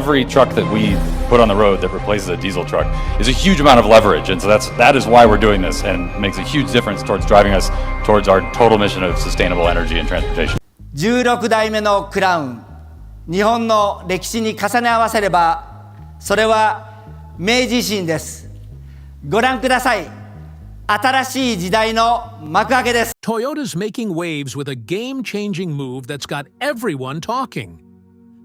Every truck that we put on the road that replaces a diesel truck is a huge amount of leverage, and so that is why we're doing this, and makes a huge difference towards driving us towards our total mission of sustainable energy and transportation. 16代目のクラウン、日本の歴史に重ね合わせれば、それは明治維新です。ご覧ください。新しい時代の幕開けです。Toyota's making waves with a game-changing move that's got everyone talking.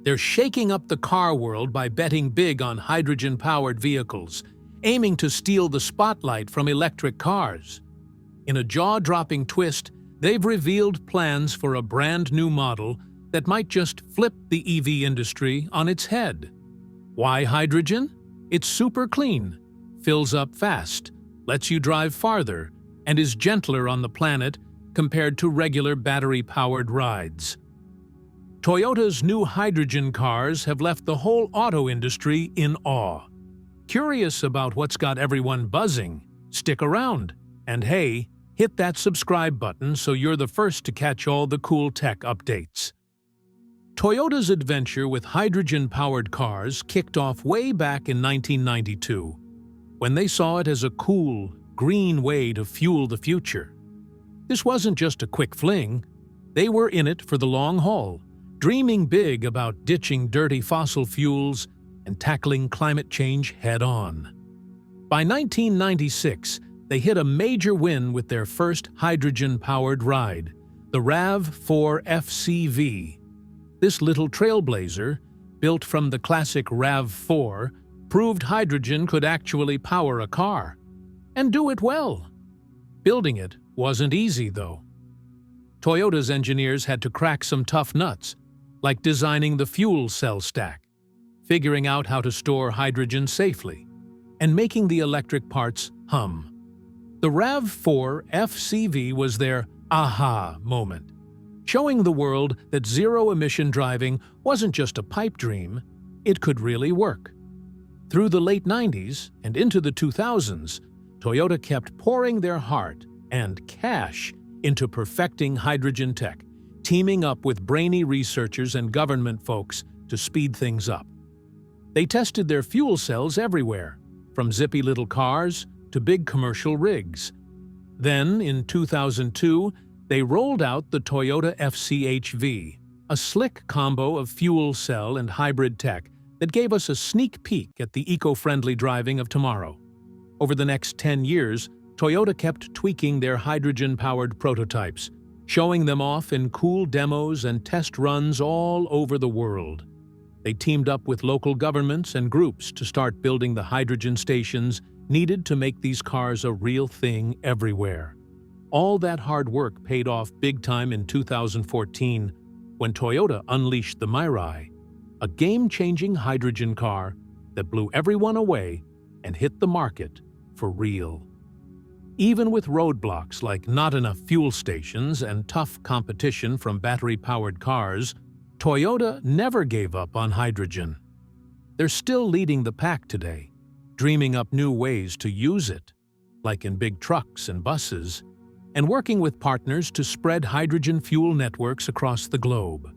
They're shaking up the car world by betting big on hydrogen-powered vehicles, aiming to steal the spotlight from electric cars. In a jaw-dropping twist, they've revealed plans for a brand-new model that might just flip the EV industry on its head. Why hydrogen? It's super clean, fills up fast, lets you drive farther, and is gentler on the planet compared to regular battery-powered rides. Toyota's new hydrogen cars have left the whole auto industry in awe. Curious about what's got everyone buzzing? Stick around. And hey, hit that subscribe button so you're the first to catch all the cool tech updates. Toyota's adventure with hydrogen-powered cars kicked off way back in 1992, when they saw it as a cool, green way to fuel the future. This wasn't just a quick fling. They were in it for the long haul, dreaming big about ditching dirty fossil fuels and tackling climate change head-on. By 1996, they hit a major win with their first hydrogen-powered ride, the RAV4 FCV. This little trailblazer, built from the classic RAV4, proved hydrogen could actually power a car, and do it well. Building it wasn't easy, though. Toyota's engineers had to crack some tough nuts, like designing the fuel cell stack, figuring out how to store hydrogen safely, and making the electric parts hum. The RAV4 FCV was their aha moment, showing the world that zero-emission driving wasn't just a pipe dream, it could really work. Through the late 90s and into the 2000s, Toyota kept pouring their heart and cash into perfecting hydrogen tech, teaming up with brainy researchers and government folks to speed things up. They tested their fuel cells everywhere, from zippy little cars to big commercial rigs. Then, in 2002, they rolled out the Toyota FCHV, a slick combo of fuel cell and hybrid tech that gave us a sneak peek at the eco-friendly driving of tomorrow. Over the next 10 years, Toyota kept tweaking their hydrogen-powered prototypes, showing them off in cool demos and test runs all over the world. They teamed up with local governments and groups to start building the hydrogen stations needed to make these cars a real thing everywhere. All that hard work paid off big time in 2014 when Toyota unleashed the Mirai, a game-changing hydrogen car that blew everyone away and hit the market for real. Even with roadblocks like not enough fuel stations and tough competition from battery-powered cars, Toyota never gave up on hydrogen. They're still leading the pack today, dreaming up new ways to use it, like in big trucks and buses, and working with partners to spread hydrogen fuel networks across the globe.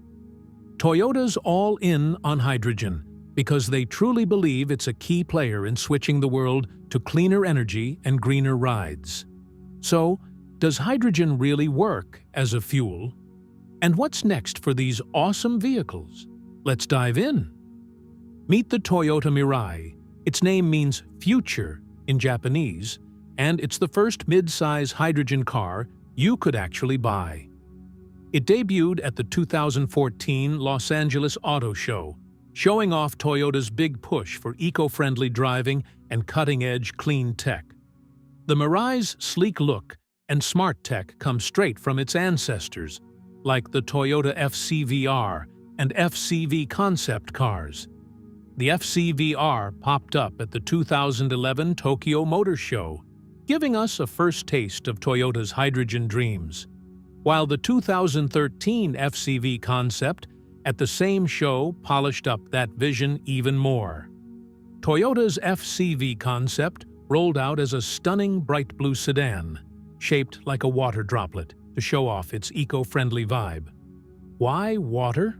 Toyota's all in on hydrogen because they truly believe it's a key player in switching the world to cleaner energy and greener rides. So, does hydrogen really work as a fuel? And what's next for these awesome vehicles? Let's dive in. Meet the Toyota Mirai. Its name means future in Japanese, and it's the first mid-size hydrogen car you could actually buy. It debuted at the 2014 Los Angeles Auto Show, showing off Toyota's big push for eco-friendly driving and cutting-edge clean tech. The Mirai's sleek look and smart tech come straight from its ancestors, like the Toyota FCVR and FCV concept cars. The FCVR popped up at the 2011 Tokyo Motor Show, giving us a first taste of Toyota's hydrogen dreams, while the 2013 FCV concept at the same show polished up that vision even more. Toyota's FCV concept rolled out as a stunning bright blue sedan, shaped like a water droplet to show off its eco-friendly vibe. Why water?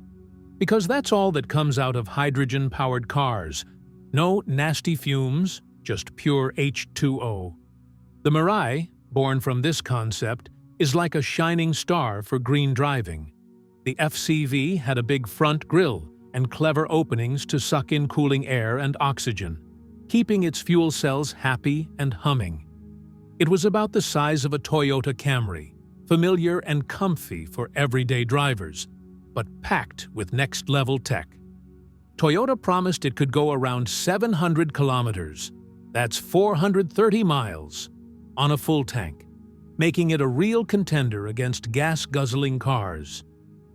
Because that's all that comes out of hydrogen-powered cars. No nasty fumes, just pure H2O. The Mirai, born from this concept, is like a shining star for green driving. The FCV had a big front grille and clever openings to suck in cooling air and oxygen, keeping its fuel cells happy and humming. It was about the size of a Toyota Camry, familiar and comfy for everyday drivers, but packed with next-level tech. Toyota promised it could go around 700 kilometers, that's 430 miles, on a full tank, making it a real contender against gas-guzzling cars.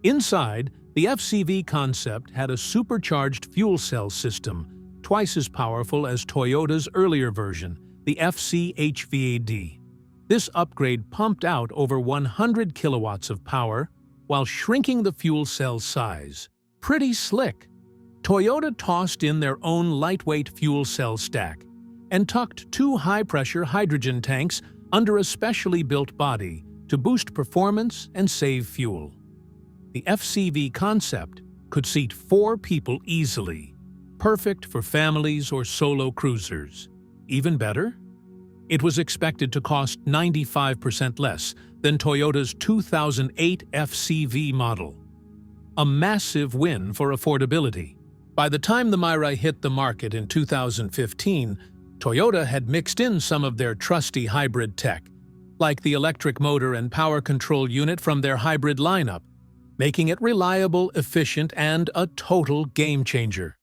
Inside, the FCV concept had a supercharged fuel cell system, twice as powerful as Toyota's earlier version, the FCHVAD. This upgrade pumped out over 100 kilowatts of power while shrinking the fuel cell size. Pretty slick. Toyota tossed in their own lightweight fuel cell stack and tucked 2 high-pressure hydrogen tanks under a specially built body to boost performance and save fuel. The FCV concept could seat 4 people easily, perfect for families or solo cruisers. Even better, it was expected to cost 95% less than Toyota's 2008 FCV model. A massive win for affordability. By the time the Mirai hit the market in 2015, Toyota had mixed in some of their trusty hybrid tech, like the electric motor and power control unit from their hybrid lineup, making it reliable, efficient, and a total game-changer.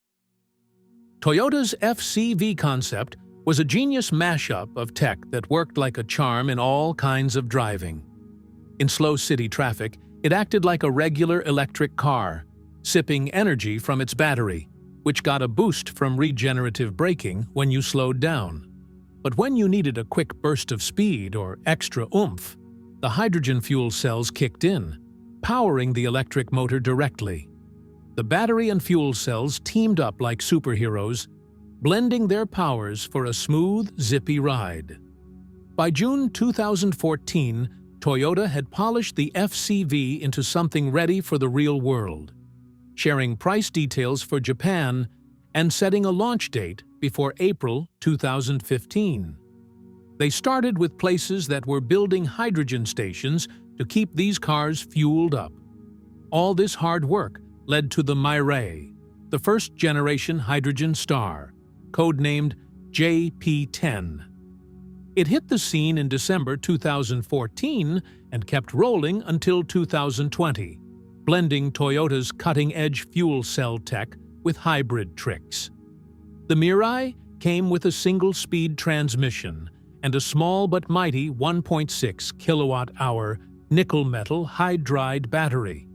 Toyota's FCV concept was a genius mashup of tech that worked like a charm in all kinds of driving. In slow city traffic, it acted like a regular electric car, sipping energy from its battery, which got a boost from regenerative braking when you slowed down. But when you needed a quick burst of speed or extra oomph, the hydrogen fuel cells kicked in, powering the electric motor directly. The battery and fuel cells teamed up like superheroes, blending their powers for a smooth, zippy ride. By June 2014, Toyota had polished the FCV into something ready for the real world, sharing price details for Japan and setting a launch date before April 2015. They started with places that were building hydrogen stations to keep these cars fueled up. All this hard work led to the Mirai, the first-generation hydrogen star, codenamed JP10. It hit the scene in December 2014 and kept rolling until 2020, blending Toyota's cutting-edge fuel cell tech with hybrid tricks. The Mirai came with a single-speed transmission and a small but mighty 1.6 kilowatt-hour nickel-metal hydride battery.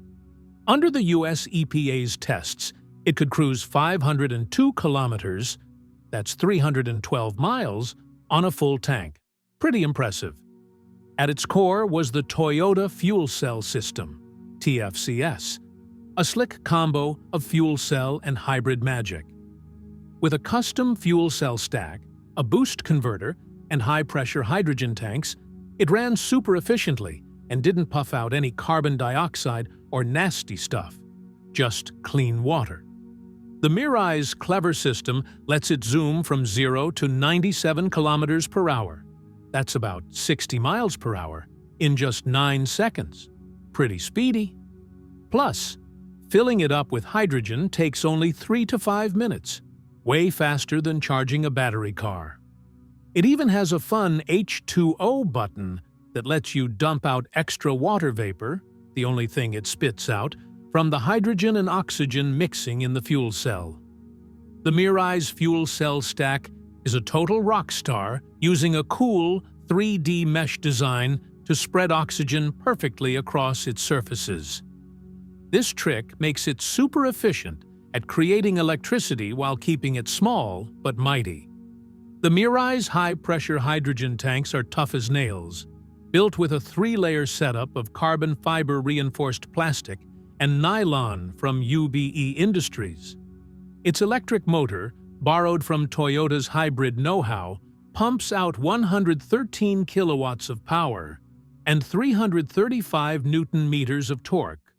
Under the US EPA's tests, it could cruise 502 kilometers, that's 312 miles, on a full tank. Pretty impressive. At its core was the Toyota Fuel Cell System, TFCS, a slick combo of fuel cell and hybrid magic. With a custom fuel cell stack, a boost converter, and high-pressure hydrogen tanks, it ran super efficiently and didn't puff out any carbon dioxide or nasty stuff, just clean water. The Mirai's clever system lets it zoom from 0 to 97 kilometers per hour. That's about 60 miles per hour in just 9 seconds. Pretty speedy. Plus, filling it up with hydrogen takes only 3 to 5 minutes, way faster than charging a battery car. It even has a fun H2O button that lets you dump out extra water vapor, the only thing it spits out, from the hydrogen and oxygen mixing in the fuel cell. The Mirai's fuel cell stack is a total rock star, using a cool 3D mesh design to spread oxygen perfectly across its surfaces. This trick makes it super efficient at creating electricity while keeping it small but mighty. The Mirai's high-pressure hydrogen tanks are tough as nails, built with a 3-layer setup of carbon fiber reinforced plastic and nylon from UBE Industries. Its electric motor, borrowed from Toyota's hybrid know-how, pumps out 113 kilowatts of power and 335 newton-meters of torque,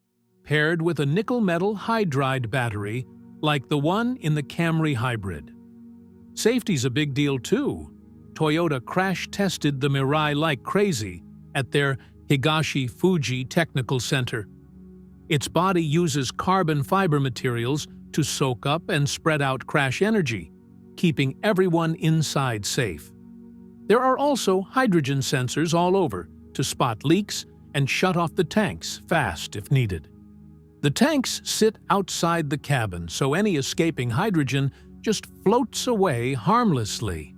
paired with a nickel-metal hydride battery like the one in the Camry Hybrid. Safety's a big deal too. Toyota crash-tested the Mirai like crazy at their Higashi Fuji Technical Center. Its body uses carbon fiber materials to soak up and spread out crash energy, keeping everyone inside safe. There are also hydrogen sensors all over to spot leaks and shut off the tanks fast if needed. The tanks sit outside the cabin, so any escaping hydrogen just floats away harmlessly.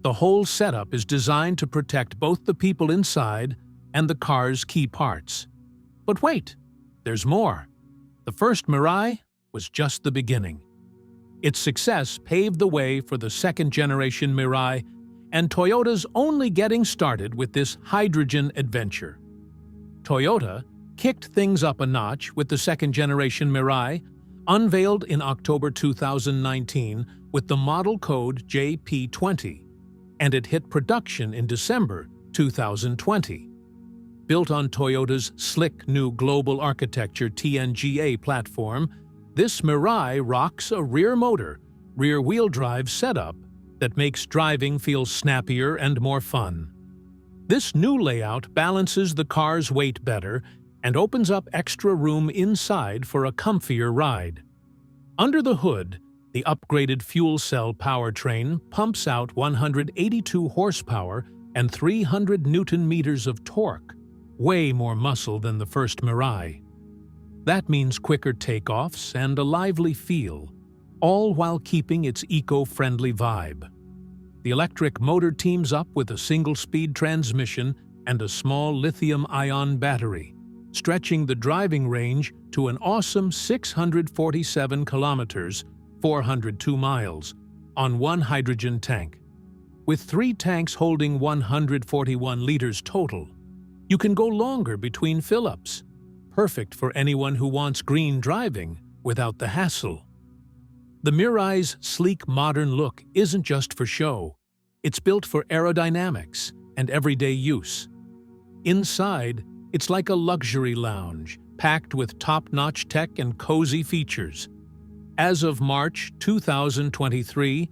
The whole setup is designed to protect both the people inside and the car's key parts. But wait, there's more. The first Mirai was just the beginning. Its success paved the way for the second-generation Mirai, and Toyota's only getting started with this hydrogen adventure. Toyota kicked things up a notch with the second-generation Mirai, unveiled in October 2019 with the model code JP20, and it hit production in December 2020. Built on Toyota's slick new global architecture TNGA platform, this Mirai rocks a rear motor, rear-wheel drive setup that makes driving feel snappier and more fun. This new layout balances the car's weight better and opens up extra room inside for a comfier ride. Under the hood, the upgraded fuel cell powertrain pumps out 182 horsepower and 300 newton-meters of torque, way more muscle than the first Mirai. That means quicker takeoffs and a lively feel, all while keeping its eco-friendly vibe. The electric motor teams up with a single-speed transmission and a small lithium-ion battery, stretching the driving range to an awesome 647 kilometers, 402 miles, on one hydrogen tank. With 3 tanks holding 141 liters total, you can go longer between fill-ups, perfect for anyone who wants green driving without the hassle. The Mirai's sleek modern look isn't just for show. It's built for aerodynamics and everyday use. Inside, it's like a luxury lounge, packed with top-notch tech and cozy features. As of March 2023,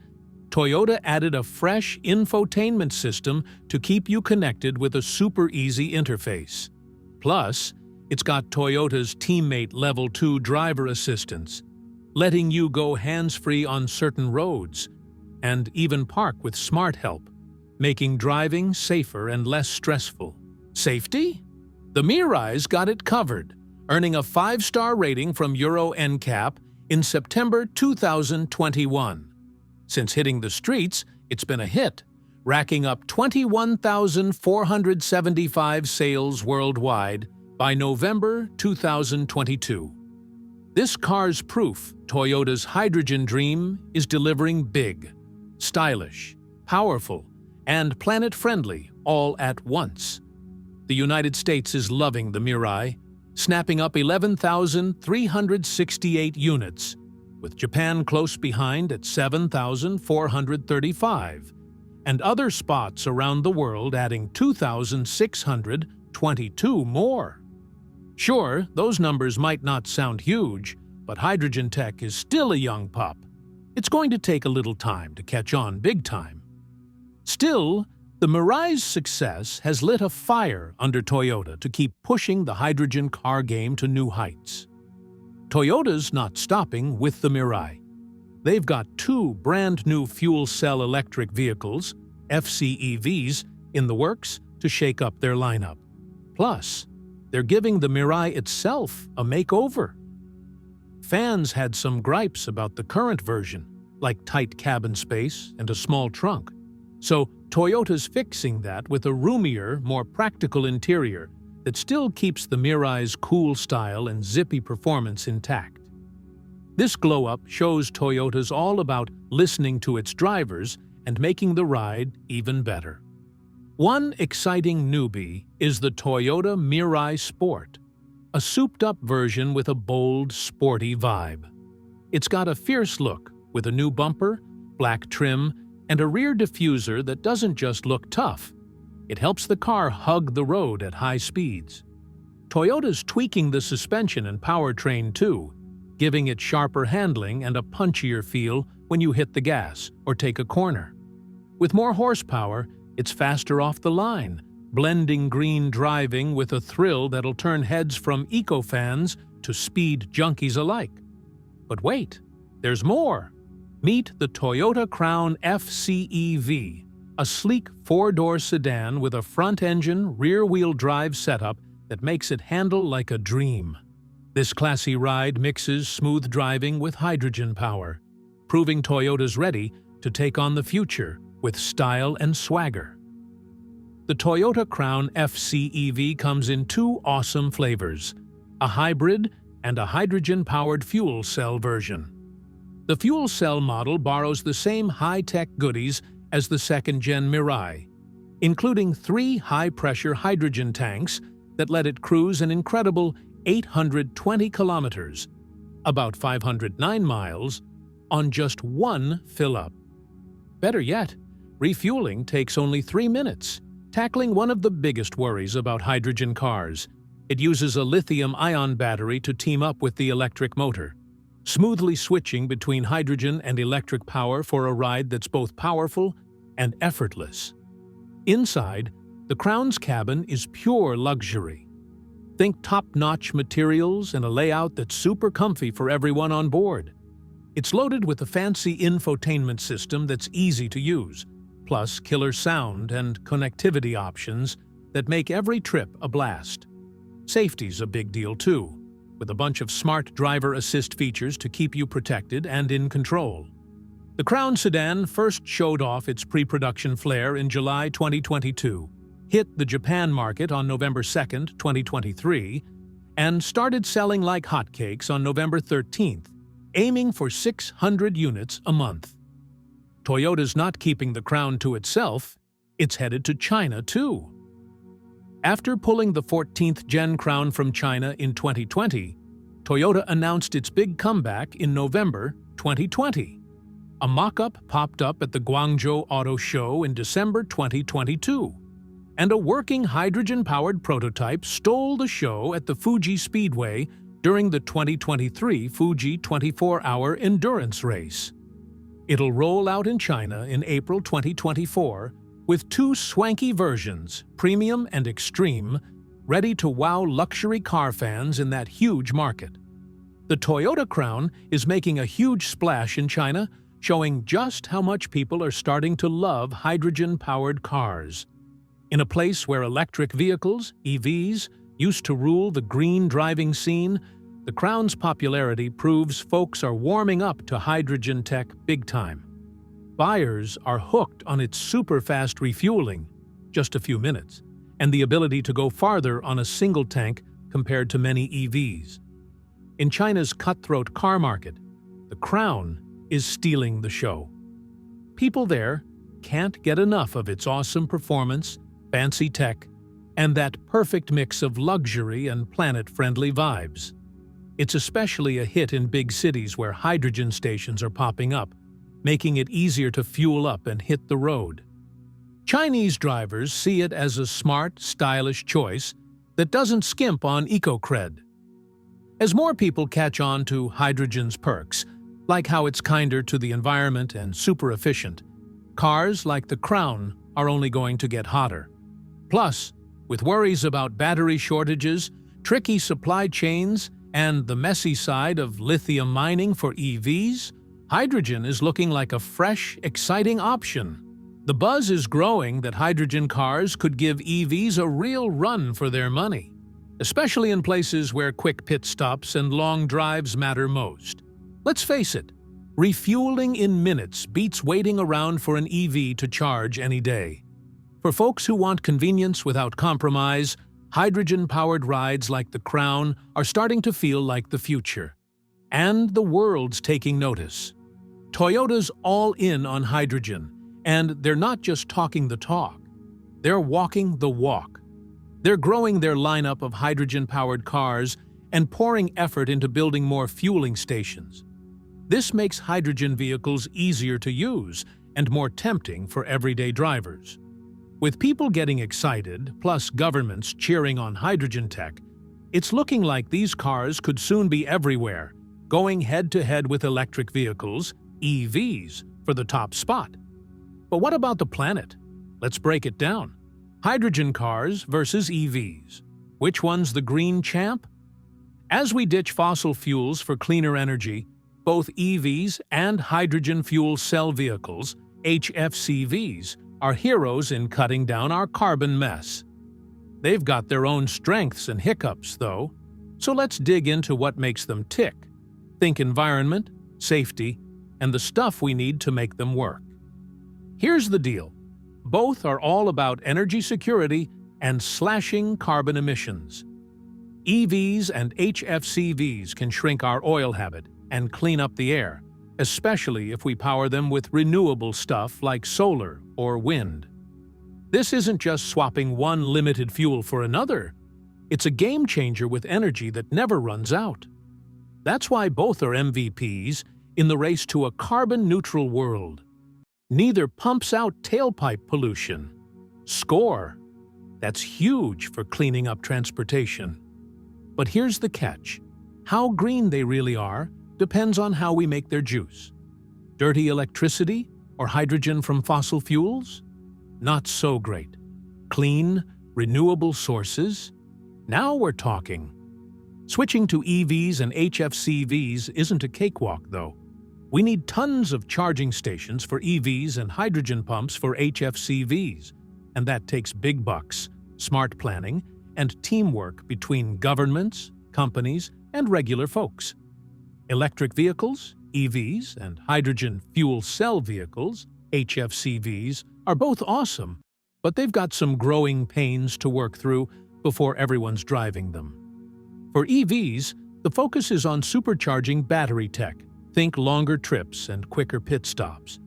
Toyota added a fresh infotainment system to keep you connected with a super easy interface. Plus, it's got Toyota's Teammate Level 2 driver assistance, letting you go hands-free on certain roads, and even park with Smart Help, making driving safer and less stressful. Safety? The Mirai's got it covered, earning a 5-star rating from Euro NCAP in September 2021. Since hitting the streets, it's been a hit, racking up 21,475 sales worldwide by November 2022. This car's proof Toyota's hydrogen dream is delivering big, stylish, powerful, and planet-friendly all at once. The United States is loving the Mirai, snapping up 11,368 units, with Japan close behind at 7,435, and other spots around the world adding 2,622 more. Sure, those numbers might not sound huge, but hydrogen tech is still a young pup. It's going to take a little time to catch on big time. Still, the Mirai's success has lit a fire under Toyota to keep pushing the hydrogen car game to new heights. Toyota's not stopping with the Mirai. They've got 2 brand-new fuel cell electric vehicles, FCEVs, in the works to shake up their lineup. Plus, they're giving the Mirai itself a makeover. Fans had some gripes about the current version, like tight cabin space and a small trunk. So Toyota's fixing that with a roomier, more practical interior that still keeps the Mirai's cool style and zippy performance intact. This glow-up shows Toyota's all about listening to its drivers and making the ride even better. One exciting newbie is the Toyota Mirai Sport, a souped-up version with a bold, sporty vibe. It's got a fierce look with a new bumper, black trim, and a rear diffuser that doesn't just look tough. It helps the car hug the road at high speeds. Toyota's tweaking the suspension and powertrain too, giving it sharper handling and a punchier feel when you hit the gas or take a corner. With more horsepower, it's faster off the line, blending green driving with a thrill that'll turn heads from eco-fans to speed junkies alike. But wait, there's more. Meet the Toyota Crown FCEV, a sleek four-door sedan with a front-engine, rear-wheel drive setup that makes it handle like a dream. This classy ride mixes smooth driving with hydrogen power, proving Toyota's ready to take on the future with style and swagger. The Toyota Crown FCEV comes in two awesome flavors, a hybrid and a hydrogen-powered fuel cell version. The fuel cell model borrows the same high-tech goodies as the second-gen Mirai, including 3 high-pressure hydrogen tanks that let it cruise an incredible 820 kilometers, about 509 miles, on just one fill-up. Better yet, refueling takes only 3 minutes, tackling one of the biggest worries about hydrogen cars. It uses a lithium-ion battery to team up with the electric motor, smoothly switching between hydrogen and electric power for a ride that's both powerful and effortless. Inside, the Crown's cabin is pure luxury. Think top-notch materials and a layout that's super comfy for everyone on board. It's loaded with a fancy infotainment system that's easy to use, plus killer sound and connectivity options that make every trip a blast. Safety's a big deal too, with a bunch of smart driver assist features to keep you protected and in control. The Crown sedan first showed off its pre-production flair in July 2022, hit the Japan market on November 2, 2023, and started selling like hotcakes on November 13th, aiming for 600 units a month. Toyota's not keeping the Crown to itself, it's headed to China too. After pulling the 14th Gen Crown from China in 2020, Toyota announced its big comeback in November 2020. A mock-up popped up at the Guangzhou Auto Show in December 2022, and a working hydrogen-powered prototype stole the show at the Fuji Speedway during the 2023 Fuji 24-hour endurance race. It'll roll out in China in April 2024 with 2 swanky versions, Premium and Extreme, ready to wow luxury car fans in that huge market. The Toyota Crown is making a huge splash in China, showing just how much people are starting to love hydrogen-powered cars. In a place where electric vehicles, EVs, used to rule the green driving scene, the Crown's popularity proves folks are warming up to hydrogen tech big time. Buyers are hooked on its super-fast refueling, just a few minutes, and the ability to go farther on a single tank compared to many EVs. In China's cutthroat car market, the Crown is stealing the show. People there can't get enough of its awesome performance, fancy tech, and that perfect mix of luxury and planet-friendly vibes. It's especially a hit in big cities where hydrogen stations are popping up, making it easier to fuel up and hit the road. Chinese drivers see it as a smart, stylish choice that doesn't skimp on eco-cred. As more people catch on to hydrogen's perks, like how it's kinder to the environment and super efficient, cars like the Crown are only going to get hotter. Plus, with worries about battery shortages, tricky supply chains, and the messy side of lithium mining for EVs, hydrogen is looking like a fresh, exciting option. The buzz is growing that hydrogen cars could give EVs a real run for their money, especially in places where quick pit stops and long drives matter most. Let's face it, refueling in minutes beats waiting around for an EV to charge any day. For folks who want convenience without compromise, hydrogen-powered rides like the Crown are starting to feel like the future. And the world's taking notice. Toyota's all in on hydrogen, and they're not just talking the talk. They're walking the walk. They're growing their lineup of hydrogen-powered cars and pouring effort into building more fueling stations. This makes hydrogen vehicles easier to use and more tempting for everyday drivers. With people getting excited, plus governments cheering on hydrogen tech, It's looking like these cars could soon be everywhere, going head-to-head with electric vehicles, EVs, for the top spot. But what about the planet? Let's break it down. Hydrogen cars versus EVs. Which one's the green champ? As we ditch fossil fuels for cleaner energy, both EVs and hydrogen fuel cell vehicles, HFCVs, are heroes in cutting down our carbon mess. They've got their own strengths and hiccups, though, so let's dig into what makes them tick. Think environment, safety, and the stuff we need to make them work. Here's the deal. Both are all about energy security and slashing carbon emissions. EVs and HFCVs can shrink our oil habit and clean up the air, especially if we power them with renewable stuff like solar or wind. This isn't just swapping one limited fuel for another. It's a game changer with energy that never runs out. That's why both are MVPs in the race to a carbon-neutral world. Neither pumps out tailpipe pollution. Score! That's huge for cleaning up transportation. But here's the catch. How green they really are depends on how we make their juice. Dirty electricity or hydrogen from fossil fuels? Not so great. Clean, renewable sources? Now we're talking. Switching to EVs and HFCVs isn't a cakewalk, though. We need tons of charging stations for EVs and hydrogen pumps for HFCVs, and that takes big bucks, smart planning, and teamwork between governments, companies, and regular folks. Electric vehicles, EVs, and hydrogen fuel cell vehicles, HFCVs, are both awesome, but they've got some growing pains to work through before everyone's driving them. For EVs, the focus is on supercharging battery tech. Think longer trips and quicker pit stops.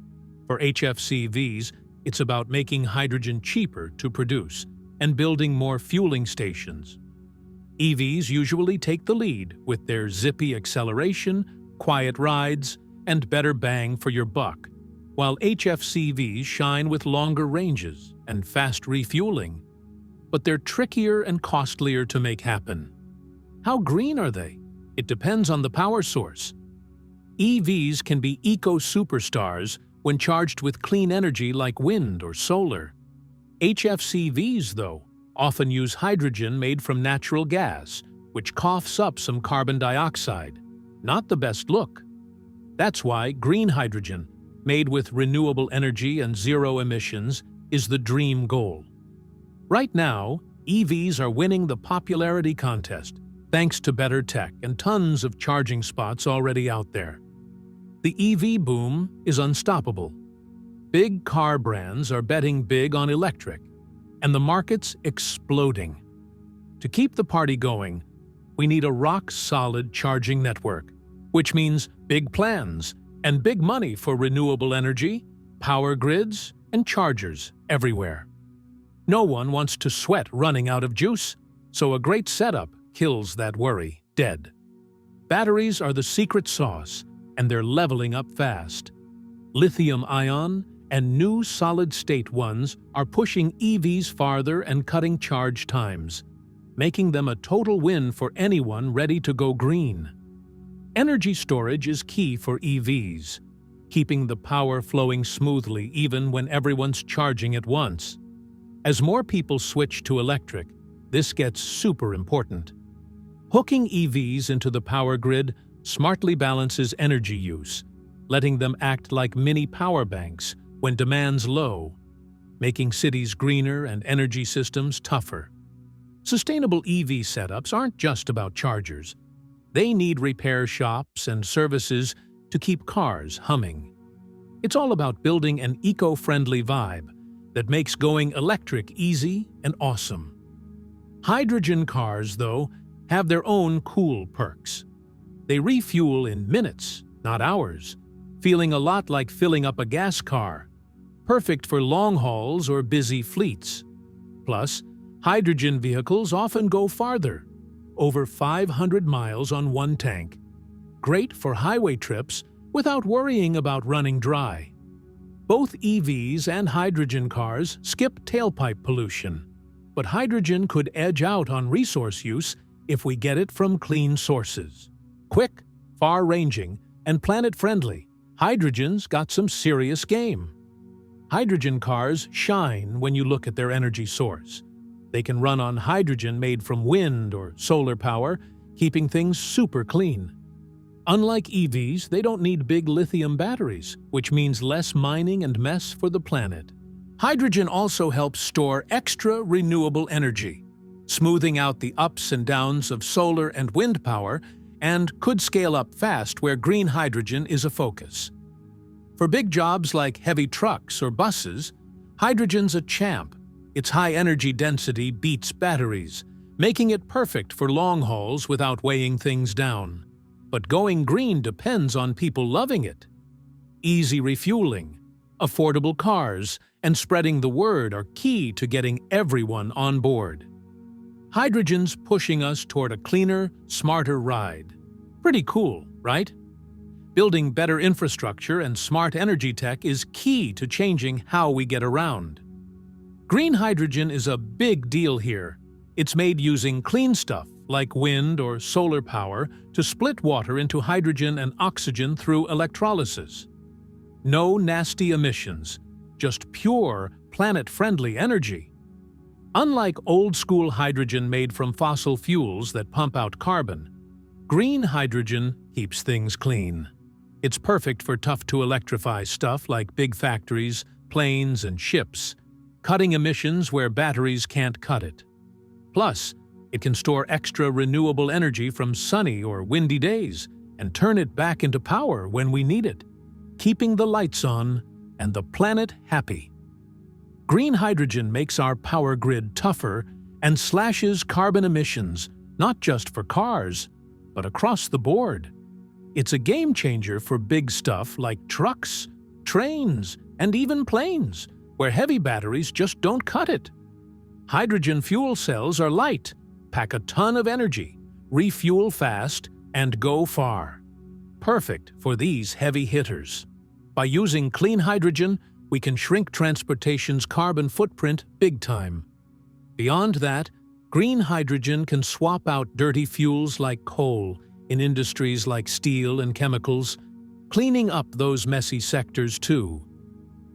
For HFCVs, it's about making hydrogen cheaper to produce and building more fueling stations. EVs usually take the lead with their zippy acceleration, quiet rides, and better bang for your buck, while HFCVs shine with longer ranges and fast refueling. But they're trickier and costlier to make happen. How green are they? It depends on the power source. EVs can be eco-superstars when charged with clean energy like wind or solar. HFCVs, though, often use hydrogen made from natural gas, which coughs up some carbon dioxide. Not the best look. That's why green hydrogen, made with renewable energy and zero emissions, is the dream goal. Right now, EVs are winning the popularity contest, thanks to better tech and tons of charging spots already out there. The EV boom is unstoppable. Big car brands are betting big on electric, and the market's exploding. To keep the party going, we need a rock-solid charging network, which means big plans and big money for renewable energy, power grids, and chargers everywhere. No one wants to sweat running out of juice, so a great setup kills that worry dead. Batteries are the secret sauce, and they're leveling up fast. Lithium-ion and new solid-state ones are pushing EVs farther and cutting charge times, making them a total win for anyone ready to go green. Energy storage is key for EVs, keeping the power flowing smoothly even when everyone's charging at once. As more people switch to electric, this gets super important. Hooking EVs into the power grid smartly balances energy use, letting them act like mini power banks when demand's low, making cities greener and energy systems tougher. Sustainable EV setups aren't just about chargers. They need repair shops and services to keep cars humming. It's all about building an eco-friendly vibe that makes going electric easy and awesome. Hydrogen cars, though, have their own cool perks. They refuel in minutes, not hours, feeling a lot like filling up a gas car, perfect for long hauls or busy fleets. Plus, hydrogen vehicles often go farther, over 500 miles on one tank. Great for highway trips without worrying about running dry. Both EVs and hydrogen cars skip tailpipe pollution, but hydrogen could edge out on resource use if we get it from clean sources. Quick, far-ranging, and planet-friendly, hydrogen's got some serious game. Hydrogen cars shine when you look at their energy source. They can run on hydrogen made from wind or solar power, keeping things super clean. Unlike EVs, they don't need big lithium batteries, which means less mining and mess for the planet. Hydrogen also helps store extra renewable energy, smoothing out the ups and downs of solar and wind power, and could scale up fast where green hydrogen is a focus. For big jobs like heavy trucks or buses, hydrogen's a champ. Its high energy density beats batteries, making it perfect for long hauls without weighing things down. But going green depends on people loving it. Easy refueling, affordable cars, and spreading the word are key to getting everyone on board. Hydrogen's pushing us toward a cleaner, smarter ride. Pretty cool, right? Building better infrastructure and smart energy tech is key to changing how we get around. Green hydrogen is a big deal here. It's made using clean stuff like wind or solar power to split water into hydrogen and oxygen through electrolysis. No nasty emissions, just pure, planet-friendly energy. Unlike old-school hydrogen made from fossil fuels that pump out carbon, green hydrogen keeps things clean. It's perfect for tough-to-electrify stuff like big factories, planes, and ships, cutting emissions where batteries can't cut it. Plus, it can store extra renewable energy from sunny or windy days and turn it back into power when we need it, keeping the lights on and the planet happy. Green hydrogen makes our power grid tougher and slashes carbon emissions, not just for cars, but across the board. It's a game changer for big stuff like trucks, trains, and even planes, where heavy batteries just don't cut it. Hydrogen fuel cells are light, pack a ton of energy, refuel fast, and go far. Perfect for these heavy hitters. By using clean hydrogen, we can shrink transportation's carbon footprint big time. Beyond that, green hydrogen can swap out dirty fuels like coal in industries like steel and chemicals, cleaning up those messy sectors too.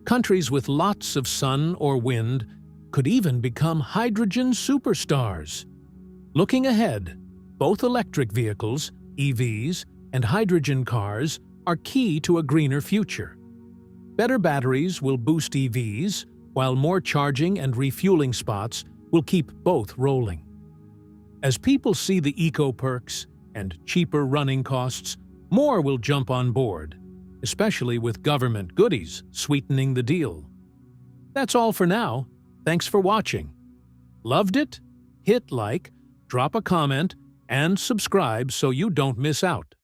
Countries with lots of sun or wind could even become hydrogen superstars. Looking ahead, both electric vehicles, EVs, and hydrogen cars are key to a greener future. Better batteries will boost EVs, while more charging and refueling spots will keep both rolling. As people see the eco-perks and cheaper running costs, more will jump on board, especially with government goodies sweetening the deal. That's all for now. Thanks for watching. Loved it? Hit like, drop a comment, and subscribe so you don't miss out.